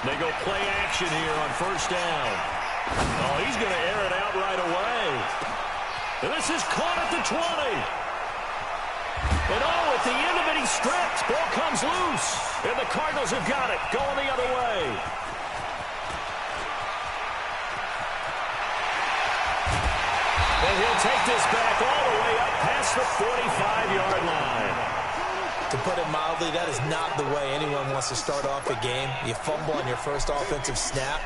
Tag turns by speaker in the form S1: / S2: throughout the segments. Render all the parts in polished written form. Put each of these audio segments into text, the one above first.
S1: They go play action here on first down. Oh, he's going to air it out right away. And this is caught at the 20. And oh, at the end of it, he's stripped. Ball comes loose. And the Cardinals have got it, going the other way. And he'll take this back all the way up past the 45-yard line.
S2: To put it mildly, that is not the way anyone wants to start off a game. You fumble on your first offensive snap.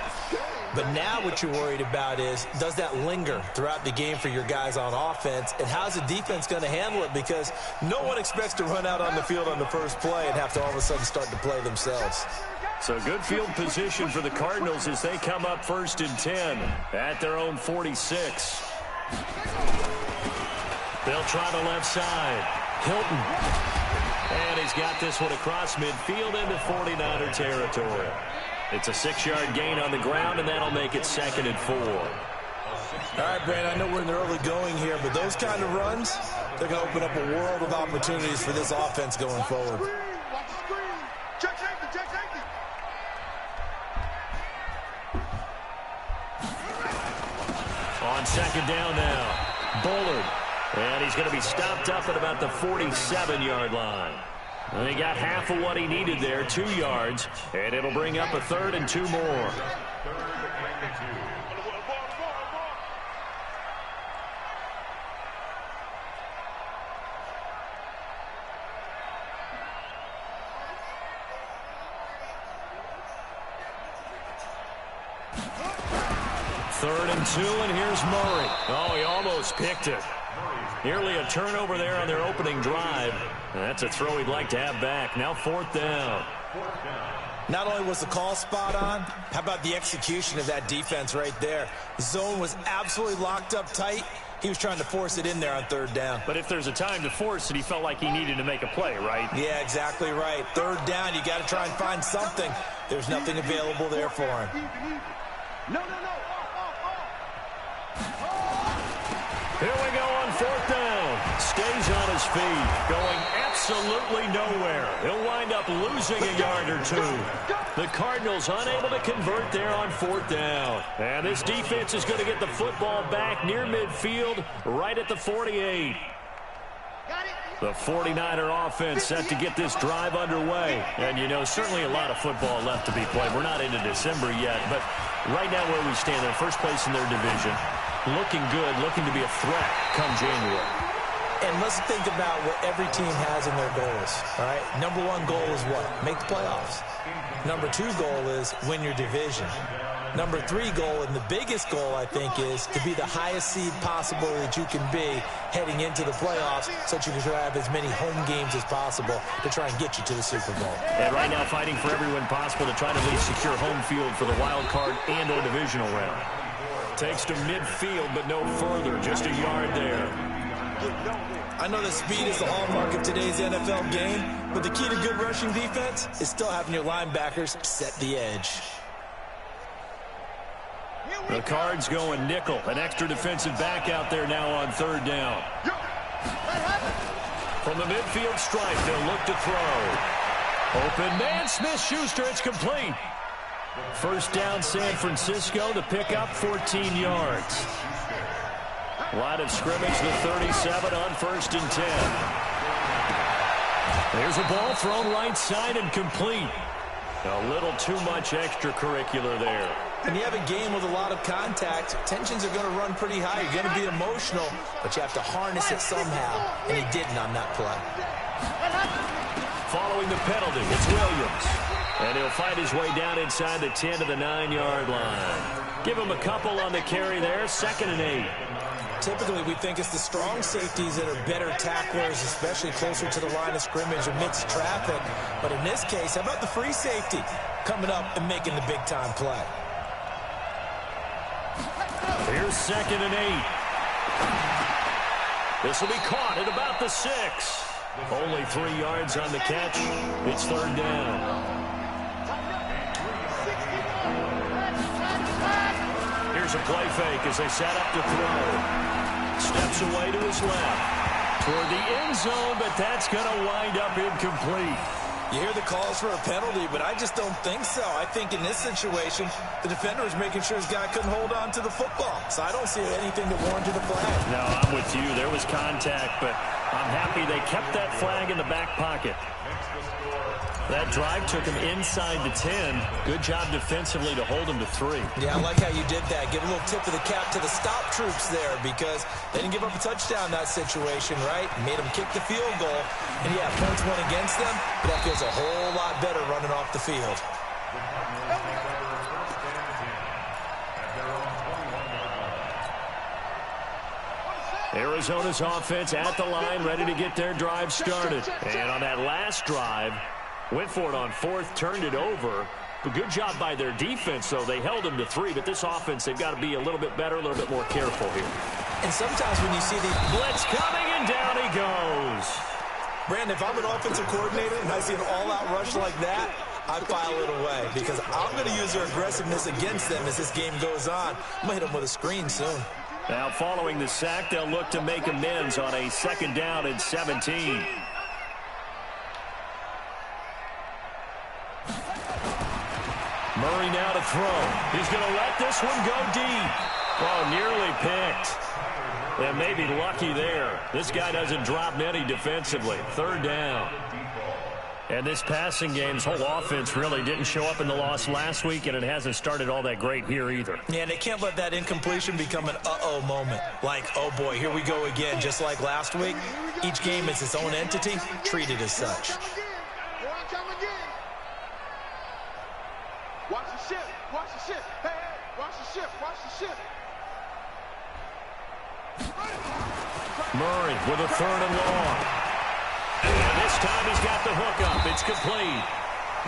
S2: But now what you're worried about is, does that linger throughout the game for your guys on offense? And how's the defense going to handle it? Because no one expects to run out on the field on the first play and have to all of a sudden start to play themselves.
S1: So good field position for the Cardinals as they come up 1st and 10 at their own 46. They'll try the left side. Hilton. And he's got this one across midfield into 49er territory. It's a 6-yard gain on the ground, and that'll make it 2nd and 4.
S2: All right, Brandon, I know we're in the early going here, but those kind of runs, they're going to open up a world of opportunities for this offense going forward.
S1: On 2nd down now, Bullard. And he's going to be stopped up at about the 47-yard line. And he got half of what he needed there, 2 yards. And it'll bring up a 3rd and 2 more. Third and 2, and here's Murray. Oh, he almost picked it. Nearly a turnover there on their opening drive. And that's a throw he'd like to have back. Now 4th down.
S2: Not only was the call spot on, how about the execution of that defense right there? The zone was absolutely locked up tight. He was trying to force it in there on 3rd down.
S1: But if there's a time to force it, he felt like he needed to make a play, right?
S2: Yeah, exactly right. 3rd down, you got to try and find something. There's nothing available there for him.
S1: Here we go on 4th down. Stays on his feet, going absolutely nowhere. He'll wind up losing a yard or 2. The Cardinals unable to convert there on 4th down. And this defense is going to get the football back near midfield, right at the 48. The 49er offense set to get this drive underway. And, you know, certainly a lot of football left to be played. We're not into December yet, but right now where we stand, they're first place in their division. Looking good, looking to be a threat come January.
S2: And let's think about what every team has in their goals, all right? Number 1 goal is what? Make the playoffs. Number 2 goal is win your division. Number 3 goal, and the biggest goal, I think, is to be the highest seed possible that you can be heading into the playoffs so that you can have as many home games as possible to try and get you to the Super Bowl.
S1: And right now fighting for every win possible to try to at least secure home field for the wild card and or divisional round. Takes to midfield, but no further. Just a yard there.
S2: I know that speed is the hallmark of today's NFL game, but the key to good rushing defense is still having your linebackers set the edge.
S1: The Cards going nickel. An extra defensive back out there now on 3rd down. From the midfield stripe, they'll look to throw. Open man, Smith-Schuster, it's complete. First down, San Francisco, the pickup, 14 yards. Line of scrimmage, the 37 on 1st and 10. There's a ball thrown right side and complete. A little too much extracurricular there.
S2: When you have a game with a lot of contact, tensions are going to run pretty high. You're going to be emotional, but you have to harness it somehow, and he didn't on that play.
S1: Following the penalty, it's Williams. And he'll fight his way down inside the 10 to the 9-yard line. Give him a couple on the carry there, 2nd and 8.
S2: Typically, we think it's the strong safeties that are better tacklers, especially closer to the line of scrimmage amidst traffic. But in this case, how about the free safety coming up and making the big-time play?
S1: Here's 2nd and 8. This will be caught at about the 6. Only 3 yards on the catch. It's 3rd down. Here's a play fake as they set up to throw. Steps away to his left. toward the end zone, but that's going to wind up incomplete.
S2: You hear the calls for a penalty, but I just don't think so. I think in this situation, the defender is making sure his guy couldn't hold on to the football. So I don't see anything to warrant the flag.
S1: No, I'm with you. There was contact, but I'm happy they kept that flag in the back pocket. That drive took him inside the 10. Good job defensively to hold him to 3.
S2: Yeah, I like how you did that. Give a little tip of the cap to the stop troops there because they didn't give up a touchdown in that situation, right? Made them kick the field goal. And, yeah, points went against them, but that feels a whole lot better running off the field.
S1: Arizona's offense at the line, ready to get their drive started. And on that last drive, went for it on 4th, turned it over. But good job by their defense, though. They held them to 3, but this offense, they've got to be a little bit better, a little bit more careful here.
S2: And sometimes when you see the
S1: blitz coming, and down he goes.
S2: Brandon, if I'm an offensive coordinator and I see an all-out rush like that, I file it away because I'm going to use their aggressiveness against them as this game goes on. I'm going to hit them with a screen soon.
S1: Now, following the sack, they'll look to make amends on a 2nd down and 17. Murray now to throw. He's going to let this one go deep. Oh, nearly picked. And maybe lucky there. This guy doesn't drop many defensively. 3rd down. And this passing game's whole offense really didn't show up in the loss last week, and it hasn't started all that great here either.
S2: Yeah, they can't let that incompletion become an uh-oh moment. Like, oh boy, here we go again, just like last week. Each game is its own entity, treated as such.
S3: Watch the ship, watch the ship, hey, hey, watch the ship, watch the ship.
S1: Murray with a 3rd and long. And this time he's got the hook up. It's complete.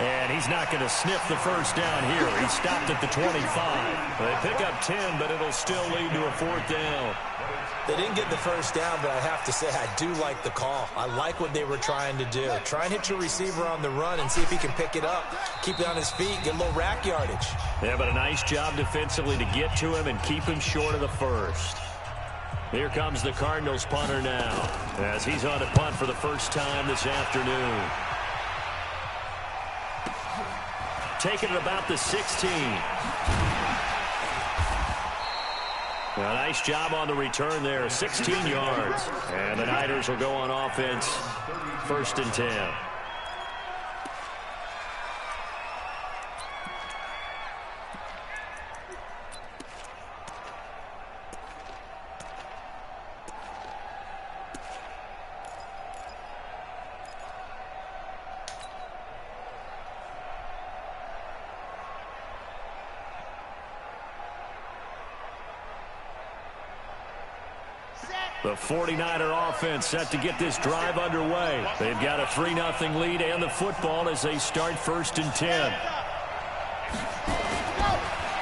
S1: And he's not going to sniff the 1st down here. He stopped at the 25. They pick up 10, but it'll still lead to a 4th down.
S2: They didn't get the 1st down, but I have to say I do like the call. I like what they were trying to do. Try and hit your receiver on the run and see if he can pick it up. Keep it on his feet, get a little rack yardage.
S1: Yeah, but a nice job defensively to get to him and keep him short of the 1st. Here comes the Cardinals punter now as he's on to punt for the first time this afternoon. Taking it about the 16. A nice job on the return there, 16 yards. And the Niners will go on offense, 1st and 10. The 49er offense set to get this drive underway. They've got a 3-0 lead and the football as they start 1st and 10.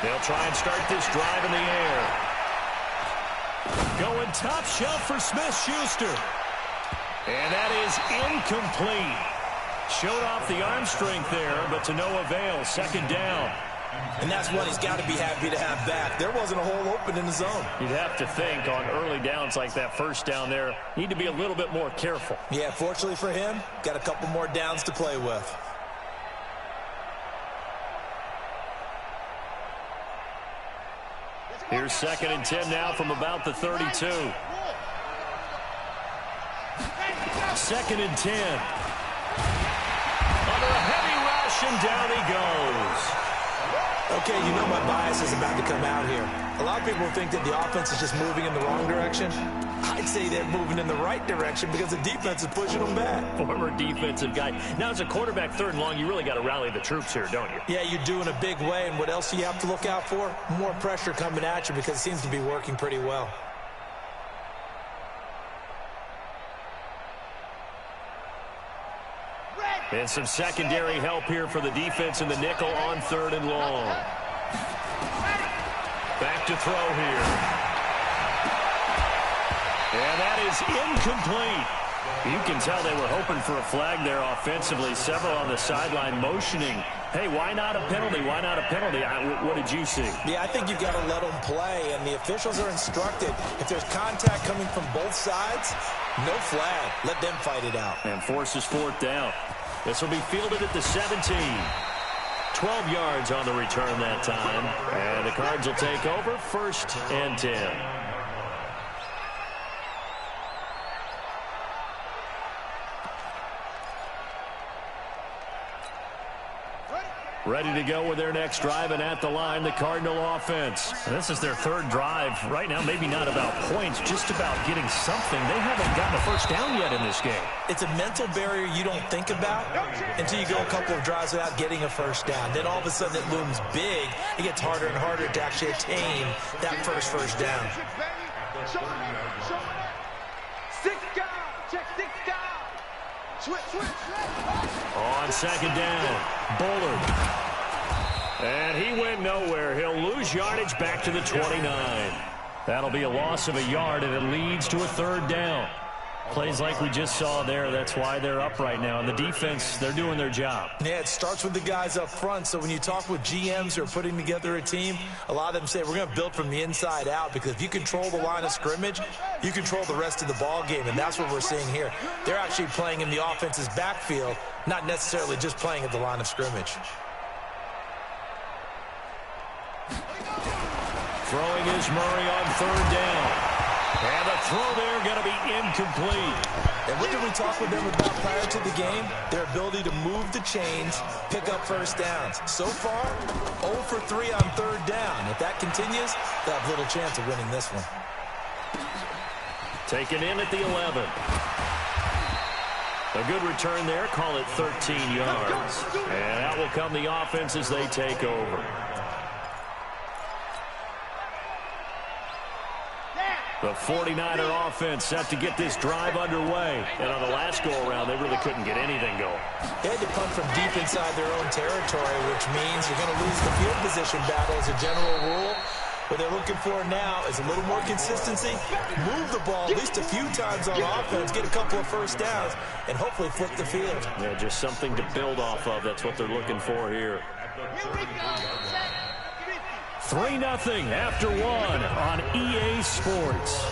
S1: They'll try and start this drive in the air. Going top shelf for Smith-Schuster. And that is incomplete. Showed off the arm strength there, but to no avail. 2nd down.
S2: And that's what he's got to be happy to have back. There wasn't a hole open in the zone.
S1: You'd have to think on early downs like that 1st down there, need to be a little bit more careful.
S2: Yeah, fortunately for him, got a couple more downs to play with.
S1: Here's 2nd and 10 now from about the 32. 2nd and 10. Under a heavy rush, and down he goes.
S2: Okay, you know my bias is about to come out here. A lot of people think that the offense is just moving in the wrong direction. I'd say they're moving in the right direction because the defense is pushing them back.
S1: Former defensive guy. Now, as a quarterback 3rd and long, you really got to rally the troops here, don't you?
S2: Yeah, you do in a big way. And what else do you have to look out for? More pressure coming at you because it seems to be working pretty well.
S1: And some secondary help here for the defense in the nickel on 3rd and long. Back to throw here. And that is incomplete. You can tell they were hoping for a flag there offensively. Several on the sideline motioning Hey, why not a penalty? Why not a penalty? What did you see?
S2: Yeah, I think you've got to let them play, and the officials are instructed. If there's contact coming from both sides, no flag. Let them fight it out.
S1: And forces fourth down. This will be fielded at the 17. 12 yards on the return that time. And the Cards will take over 1st and 10. Ready to go with their next drive, and at the line, the Cardinal offense.
S4: And this is their 3rd drive. Right now, maybe not about points, just about getting something. They haven't gotten a first down yet in this game.
S2: It's a mental barrier you don't think about until you go a couple of drives without getting a first down. Then all of a sudden it looms big. It gets harder and harder to actually attain that first down.
S3: 6 guys. Check 6 guys. Switch.
S1: On 2nd down, Bullard. And he went nowhere. He'll lose yardage back to the 29. That'll be a loss of a yard, and it leads to a 3rd down. Plays like we just saw there. That's why they're up right now. And the defense, they're doing their job.
S2: Yeah, it starts with the guys up front. So when you talk with GMs who are putting together a team, a lot of them say we're going to build from the inside out, because if you control the line of scrimmage, you control the rest of the ball game. And that's what we're seeing here. They're actually playing in the offense's backfield, not necessarily just playing at the line of scrimmage.
S1: Throwing is Murray on 3rd down. And the throw there going to be incomplete.
S2: And what did we talk with them about prior to the game? Their ability to move the chains, pick up first downs. So far, 0 for 3 on 3rd down. If that continues, they'll have little chance of winning this one.
S1: Taken in at the 11. A good return there. Call it 13 yards. And out will come the offense as they take over. The 49er offense set to get this drive underway. And on the last go-around, they really couldn't get anything going.
S2: They had to punt from deep inside their own territory, which means you're going to lose the field position battle as a general rule. What they're looking for now is a little more consistency. Move the ball at least a few times on offense, get a couple of first downs, and hopefully flip the field.
S1: Yeah, just something to build off of. That's what they're looking for here. 3-0 after 1 on EA Sports.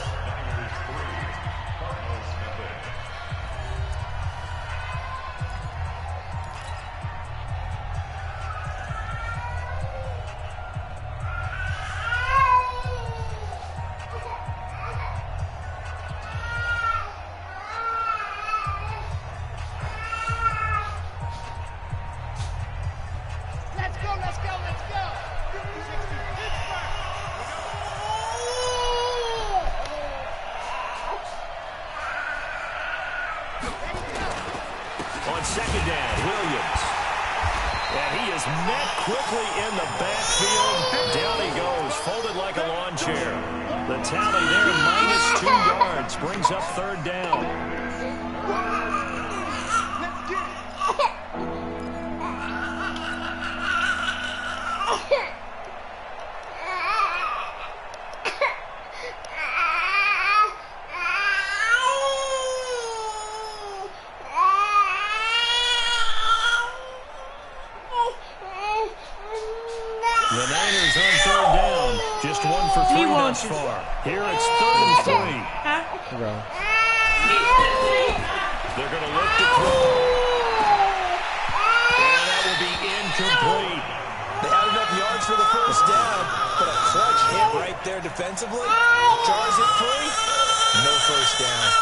S1: On 2nd down, Williams. And he is met quickly in the backfield. Down he goes, folded like a lawn chair. The tally there, -2 yards, brings up 3rd down. The Niners on 3rd down. Just 1 for 3 thus far. Here it's 3rd and 3. They're going to look to throw. And that will be incomplete.
S2: They had enough yards for the first down, but a clutch hit right there defensively. Jars it free. No first down.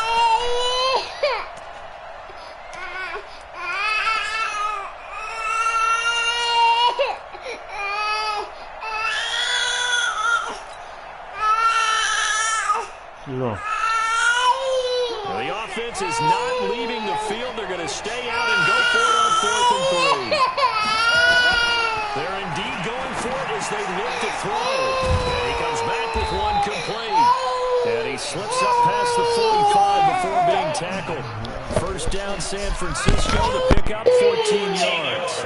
S1: No. Well, the offense is not leaving the field. They're going to stay out and go for it on 4th and 3. They're indeed going for it as they look to throw. And he comes back with one complete. And he slips up past the 45 before being tackled. First down, San Francisco to pick up 14 yards.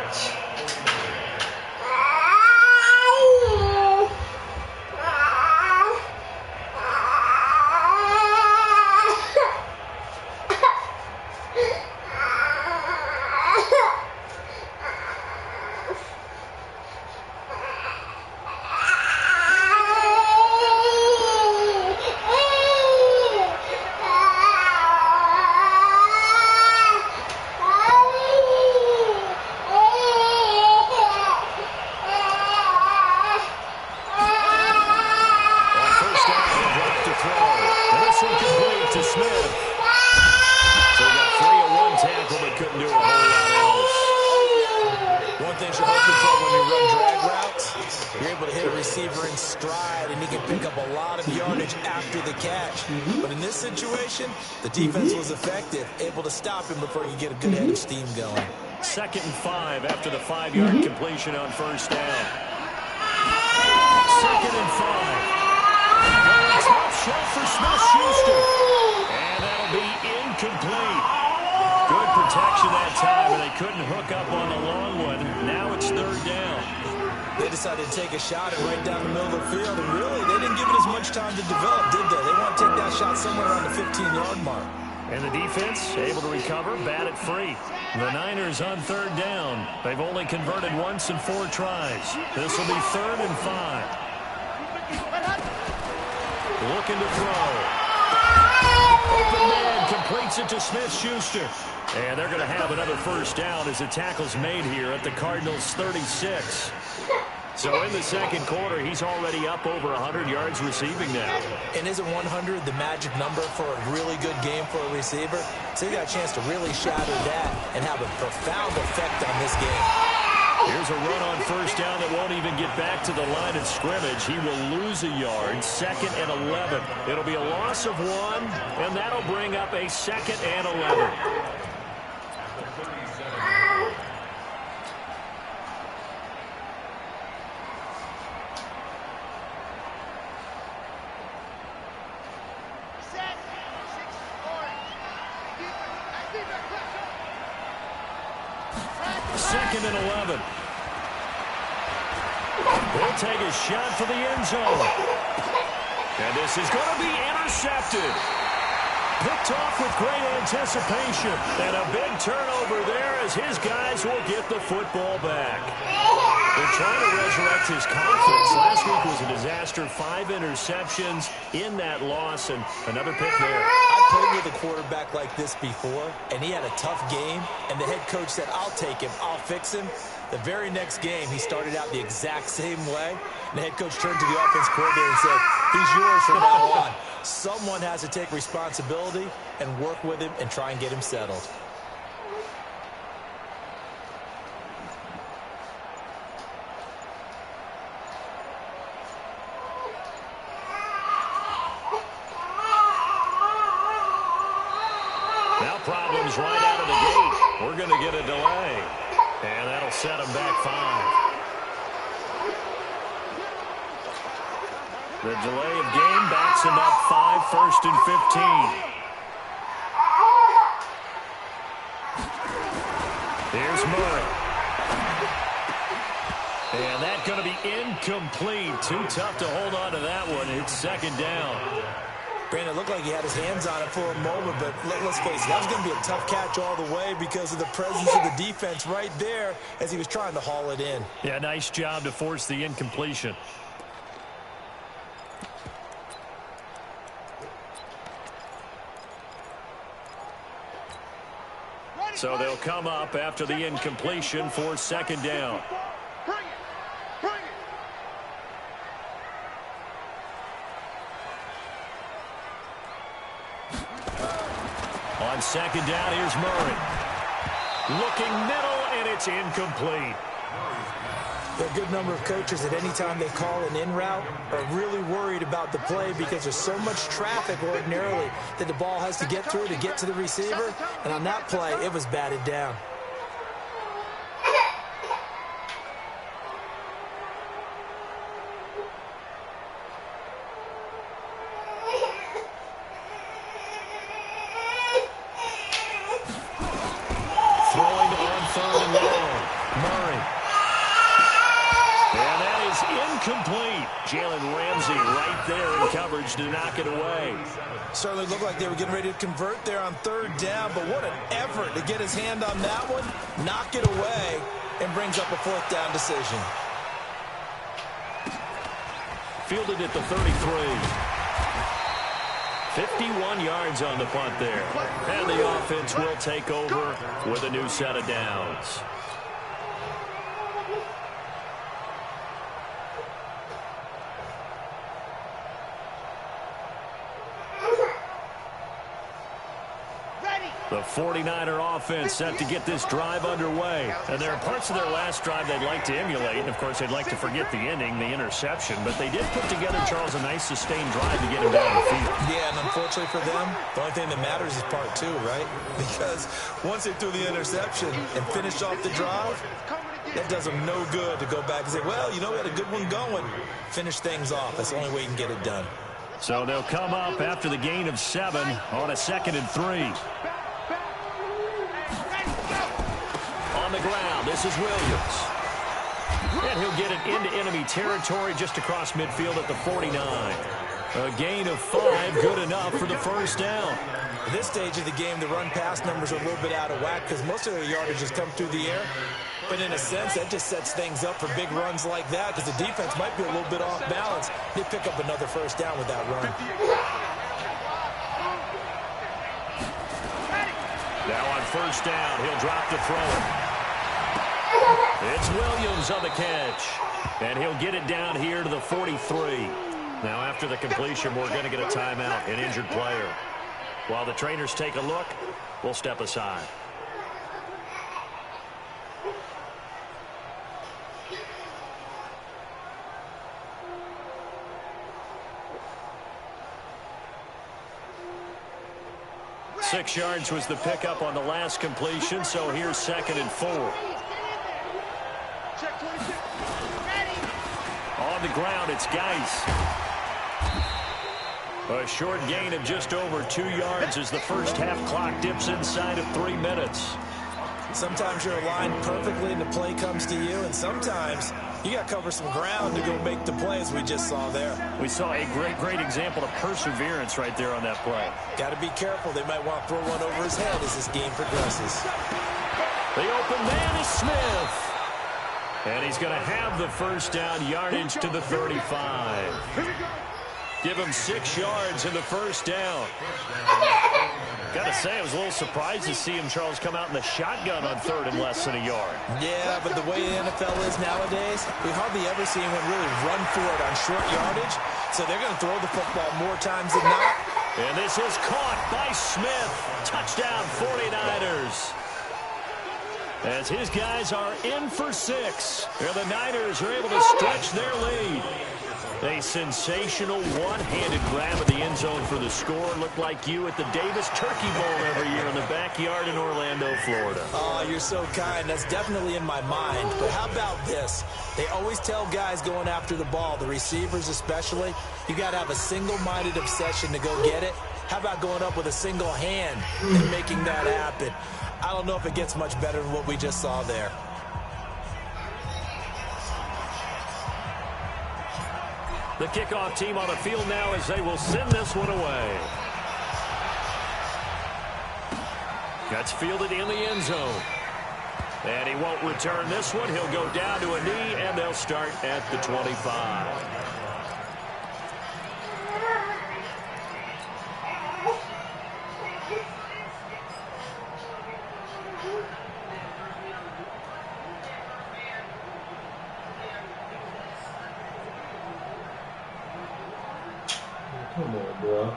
S1: to Smith. So he got free of one tackle, but couldn't do a whole lot else.
S2: One thing you're hoping for when you run drag routes, you're able to hit a receiver in stride, and he can pick up a lot of yardage after the catch. But in this situation, the defense was effective, able to stop him before he could get a good head of steam going.
S1: 2nd and 5 after the 5-yard completion on first down. 2nd and 5. Going top shelf for Smith-Schuster. And that'll be incomplete. Good protection that time, and they couldn't hook up on the long one. Now it's 3rd down.
S2: They decided to take a shot and right down the middle of the field, and really, they didn't give it as much time to develop, did they? They want to take that shot somewhere around the 15-yard mark.
S1: And the defense able to recover, bat it free. The Niners on 3rd down. They've only converted once in 4 tries. This will be 3rd and 5. Looking to throw. Open man completes it to Smith-Schuster. And they're going to have another first down as the tackle's made here at the Cardinals' 36. So in the 2nd quarter, he's already up over 100 yards receiving now.
S2: And isn't 100 the magic number for a really good game for a receiver? So you got a chance to really shatter that and have a profound effect on this game.
S1: Here's a run on first down that won't even get back to the line of scrimmage. He will lose a yard. 2nd and 11. It'll be a loss of 1, and that'll bring up a 2nd and 11. Second and 11. He'll take a shot for the end zone. And this is going to be intercepted. Picked off with great anticipation. And a big turnover there as his guys will get the football back. They're trying to resurrect his confidence. Last week was a disaster. 5 interceptions in that loss, and another pick there.
S2: I played with a quarterback like this before, and he had a tough game, and the head coach said, I'll take him, I'll fix him. The very next game, he started out the exact same way. And the head coach turned to the offense coordinator and said, he's yours from now on. Someone has to take responsibility and work with him and try and get him settled.
S1: Now problems right out of the gate. We're going to get a delay. And that'll set them back 5. The delay of game backs him up 5, 1st and 15. Here's Murray. And that's going to be incomplete. Too tough to hold on to that one. It's 2nd down.
S2: Brandon, it looked like he had his hands on it for a moment, but let's face it, that was going to be a tough catch all the way because of the presence of the defense right there as he was trying to haul it in.
S1: Yeah, nice job to force the incompletion. So they'll come up after the incompletion for 2nd down.
S3: Bring it! Bring it!
S1: On 2nd down, here's Murray. Looking middle, and it's incomplete.
S2: There are a good number of coaches at any time they call an in route are really worried about the play because there's so much traffic ordinarily that the ball has to get through to get to the receiver. And on that play, it was batted down.
S1: Throwing on 3rd and long. Murray. And that is incomplete. Jalen Ramsey right there in coverage to knock it away.
S2: Certainly looked like they were getting ready to convert there on 3rd down, but what an effort to get his hand on that one, knock it away, and brings up a 4th down decision.
S1: Fielded at the 33. 51 yards on the punt there. And the offense will take over with a new set of downs. The 49er offense set to get this drive underway.
S4: And there are parts of their last drive they'd like to emulate. And, of course, they'd like to forget the ending, the interception. But they did put together, Charles, a nice sustained drive to get him down the field.
S2: Yeah, and unfortunately for them, the only thing that matters is part two, right? Because once they threw the interception and finished off the drive, that does them no good to go back and say, well, you know, we had a good one going. Finish things off. That's the only way you can get it done.
S1: So they'll come up after the gain of 7 on a 2nd and 3. On the ground, this is Williams. And he'll get it into enemy territory just across midfield at the 49. A gain of 5, good enough for the first down.
S2: At this stage of the game, the run-pass numbers are a little bit out of whack because most of their yardage has come through the air. But in a sense, that just sets things up for big runs like that because the defense might be a little bit off balance. They pick up another first down with that run.
S1: Now on first down, he'll drop to throw it. It's Williams on the catch. And he'll get it down here to the 43. Now after the completion, we're going to get a timeout, an injured player. While the trainers take a look, we'll step aside. Six yards was the pickup on the last completion, so here's 2nd and 4. On the ground, it's Geis. A short gain of just over 2 yards as the first half clock dips inside of 3 minutes.
S2: Sometimes you're aligned perfectly and the play comes to you, and sometimes you got to cover some ground to go make the play, as we just saw there.
S4: We saw a great example of perseverance right there on that play.
S2: Got to be careful. They might want to throw one over his head as this game progresses.
S1: The open man is Smith. And he's going to have the first down yardage to the 35. Give him 6 yards in the first down.
S4: Got to say, I was a little surprised to see him, Charles, come out in the shotgun on 3rd and less than a yard.
S2: Yeah, but the way the NFL is nowadays, we hardly ever see anyone really run for it on short yardage. So they're going to throw the football more times than not.
S1: And this is caught by Smith. Touchdown 49ers. As his guys are in for 6. And the Niners are able to stretch their lead. A sensational one-handed grab of the end zone for the score. Looked like you at the Davis Turkey Bowl every year in the backyard in Orlando, Florida.
S2: Oh, you're so kind. That's definitely in my mind. But how about this? They always tell guys going after the ball, the receivers especially, you got to have a single-minded obsession to go get it. How about going up with a single hand and making that happen? I don't know if it gets much better than what we just saw there.
S1: The kickoff team on the field now as they will send this one away. That's fielded in the end zone. And he won't return this one. He'll go down to a knee, and they'll start at the 25.
S5: Come on, bro.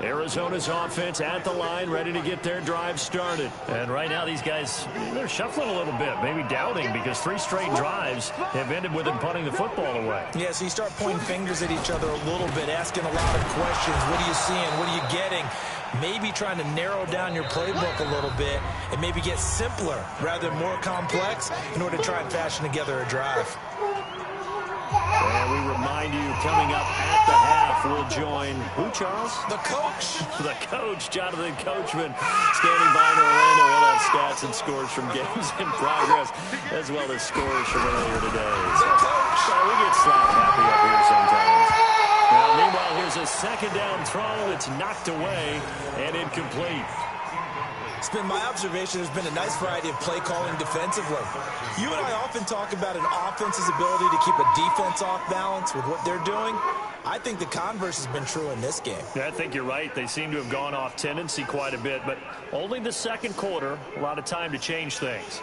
S1: Arizona's offense at the line, ready to get their drive started.
S4: And right now, these guys, they're shuffling a little bit, maybe doubting, because 3 straight drives have ended with them punting the football away.
S2: Yeah, so you start pointing fingers at each other a little bit, asking a lot of questions. What are you seeing? What are you getting? Maybe trying to narrow down your playbook a little bit and maybe get simpler rather than more complex in order to try and fashion together a drive.
S1: And we remind you, coming up at the half, we'll join who, Charles?
S2: The coach.
S1: The coach, Jonathan Coachman, standing by in Orlando. He'll have stats and scores from games in progress, as well as scores from earlier today. So we get slap happy up here sometimes. Now, meanwhile, here's a 2nd down throw that's knocked away and incomplete.
S2: It's been my observation there's been a nice variety of play calling defensively. You and I often talk about an offense's ability to keep a defense off balance with what they're doing. I think the converse has been true in this game.
S4: Yeah, I think you're right. They seem to have gone off tendency quite a bit, but only the 2nd quarter, a lot of time to change things.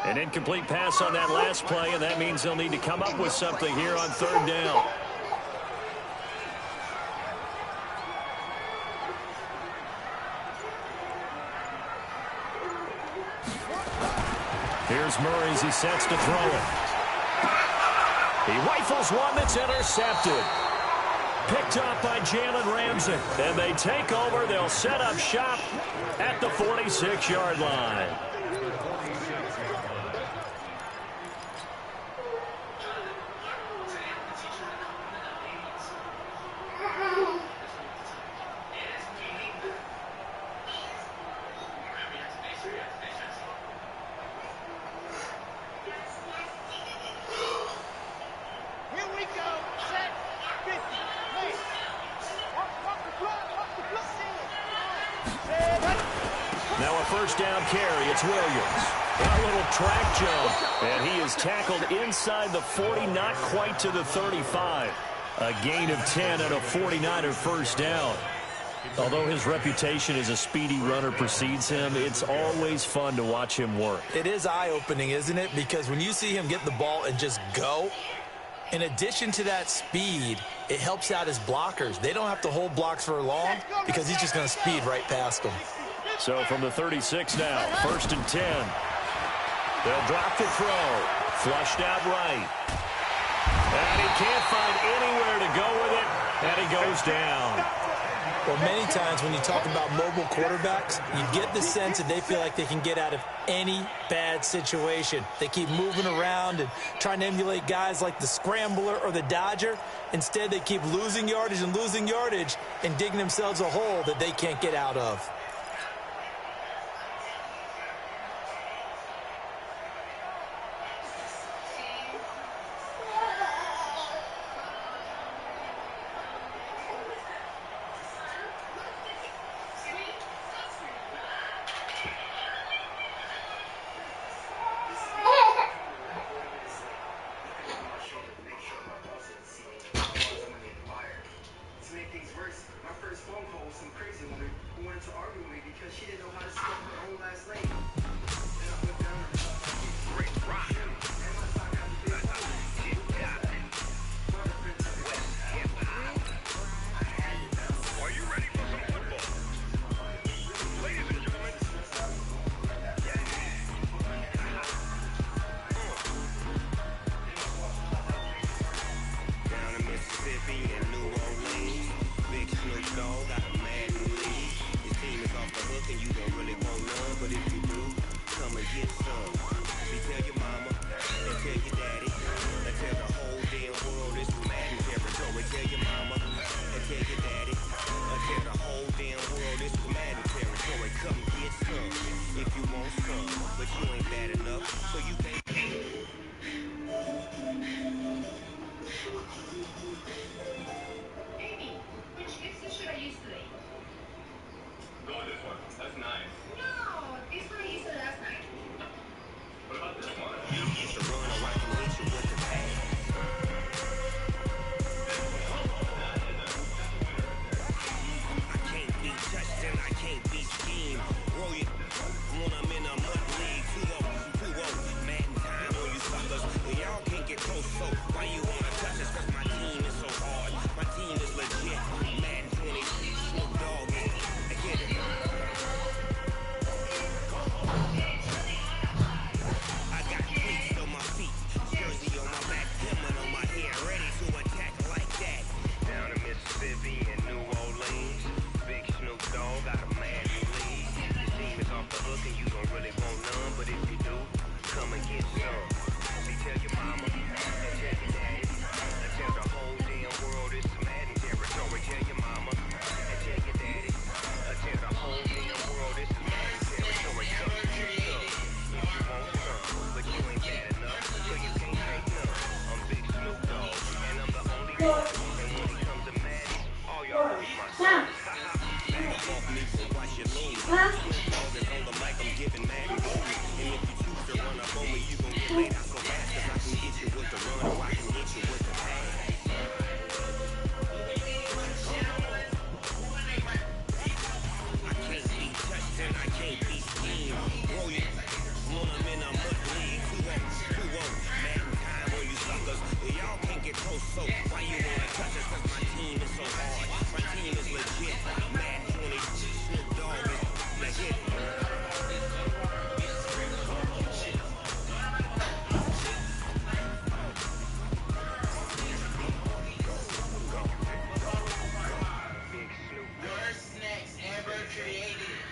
S4: An incomplete pass on that last play, and that means they'll need to come up with something here on 3rd down.
S1: Here's Murray as he sets to throw it. He rifles one that's intercepted. Picked up by Jalen Ramsey. And they take over. They'll set up shop at the 46-yard line. First down carry, it's Williams. A little track jump, and he is tackled inside the 40, not quite to the 35. A gain of 10 and a 49er first down. Although his reputation as a speedy runner precedes him, it's always fun to watch him work.
S2: It is eye-opening, isn't it? Because when you see him get the ball and just go, in addition to that speed, it helps out his blockers. They don't have to hold blocks for long because he's just going to speed right past them.
S1: So from the 36 now, 1st and 10. They'll drop the throw. Flushed out right. And he can't find anywhere to go with it, and he goes down.
S2: Well, many times when you talk about mobile quarterbacks, you get the sense that they feel like they can get out of any bad situation. They keep moving around and trying to emulate guys like the Scrambler or the Dodger. Instead, they keep losing yardage and digging themselves a hole that they can't get out of.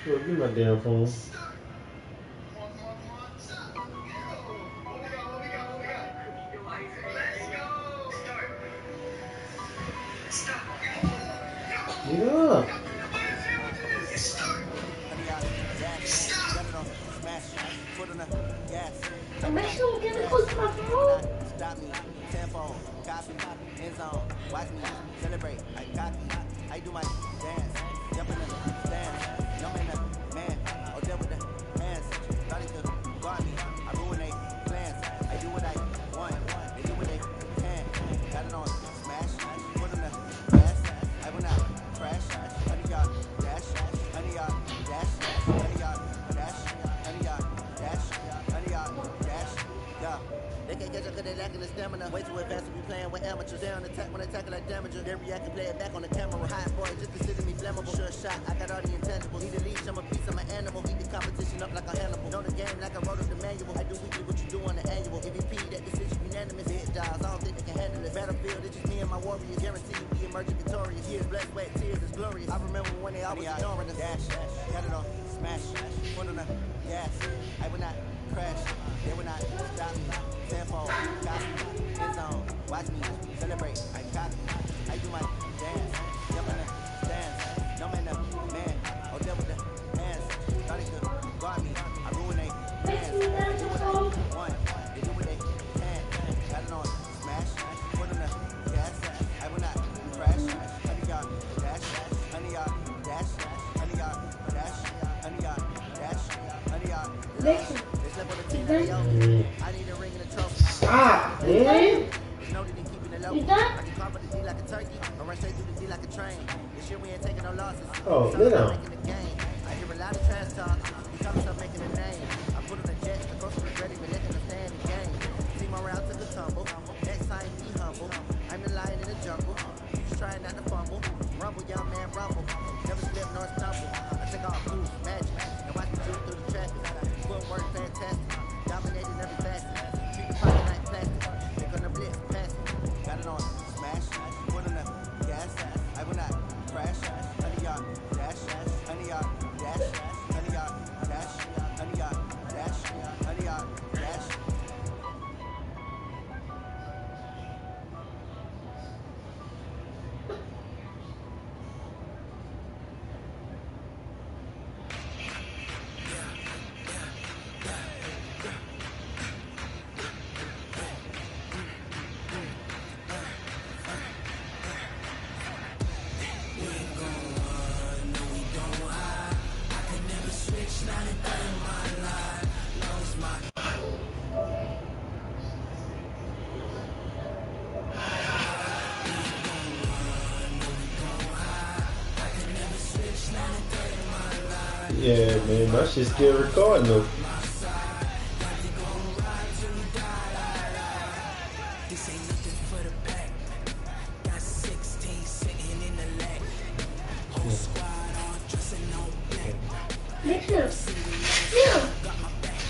S5: Well, give me my damn phone. Get up.
S6: I'm actually getting close to my phone.
S7: Stop me, tempo, copy, end zone, watch me, celebrate, I copy, I do my dance, jump in the stands, jump in the man, or deal with the hands, starting to guard me, I ruin they plans, I do what I want, they do what they can, got it on smash, put on the gas, I will not crash, honey y'all dash, honey y'all dash, honey y'all dash, honey y'all dash, honey y'all dash, yeah. They can't catch up cause they lacking the stamina. Way too advanced to be playing with amateurs. They on attack when they tackle like damager. They react and play it back on the camera. Hot boy, just consider me flammable. Sure shot, I got all the intangibles. Need a leash, I'm a piece, I'm an animal. Eat the competition up like a Hannibal. Know the game like I wrote up the manual. I do weekly what you do on the annual. MVP, that decision unanimous. Hit dials, I don't think they can handle it. Battlefield, it's just me and my warriors. Guarantee you we emerging victorious. Years, blood, sweat, tears, it's glorious. I remember when they always ignoring us. Dash, got it on, smash, put on the gas. I will not crash, they will not stop me. Tempo, copy, end zone, watch me, celebrate, I copy, I do my dance, jump in the stands, jump in the man, or deal with the hands, starting to guard me, I ruin they plans, they do what I want, they do what they can, got it on, smash, put on the gas, I will not crash, honey y'all dash, honey y'all dash, honey y'all dash, honey y'all dash, honey y'all dash. I need a ring and a trophy.
S5: Stop, man.
S6: You done?
S7: I can carve the D like a turkey, or run straight through the D like a train. This year we ain't taking no losses.
S5: Oh, lay down.
S7: Making the game. I hear a lot of trash talk. You tell myself making a name. I put on a jet, the ghost was ready, but letting them stand the game. See my route took a tumble. Next time be humble. I'm the lion in the jungle. Just trying not to fumble. Rumble, young man, rumble. Never slip nor stumble. I take off moves, magic, and watch me shoot through the traffic. Footwork fantastic. Dominating every facet. Treat the pocket like plastic. Pick on the blitz, pass it. Got it on smash. Put on the gas. I will not crash. Honey y'all dash. Honey y'all dash. Honey y'all dash. Honey y'all dash. Honey y'all dash.
S5: Yeah, man, my shit's still recording though.
S6: Listen. Now.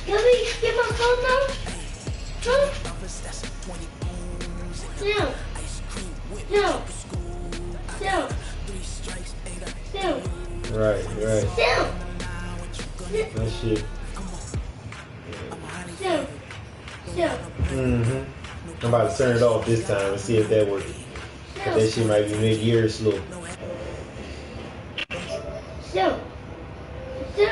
S6: Can we get my phone now? Huh? Now. Now. Now. Now.
S5: Right.
S6: Now.
S5: That shit.
S6: Now. Now.
S5: I'm about to turn it off this time and see if that works. That shit might be mid-gear slow.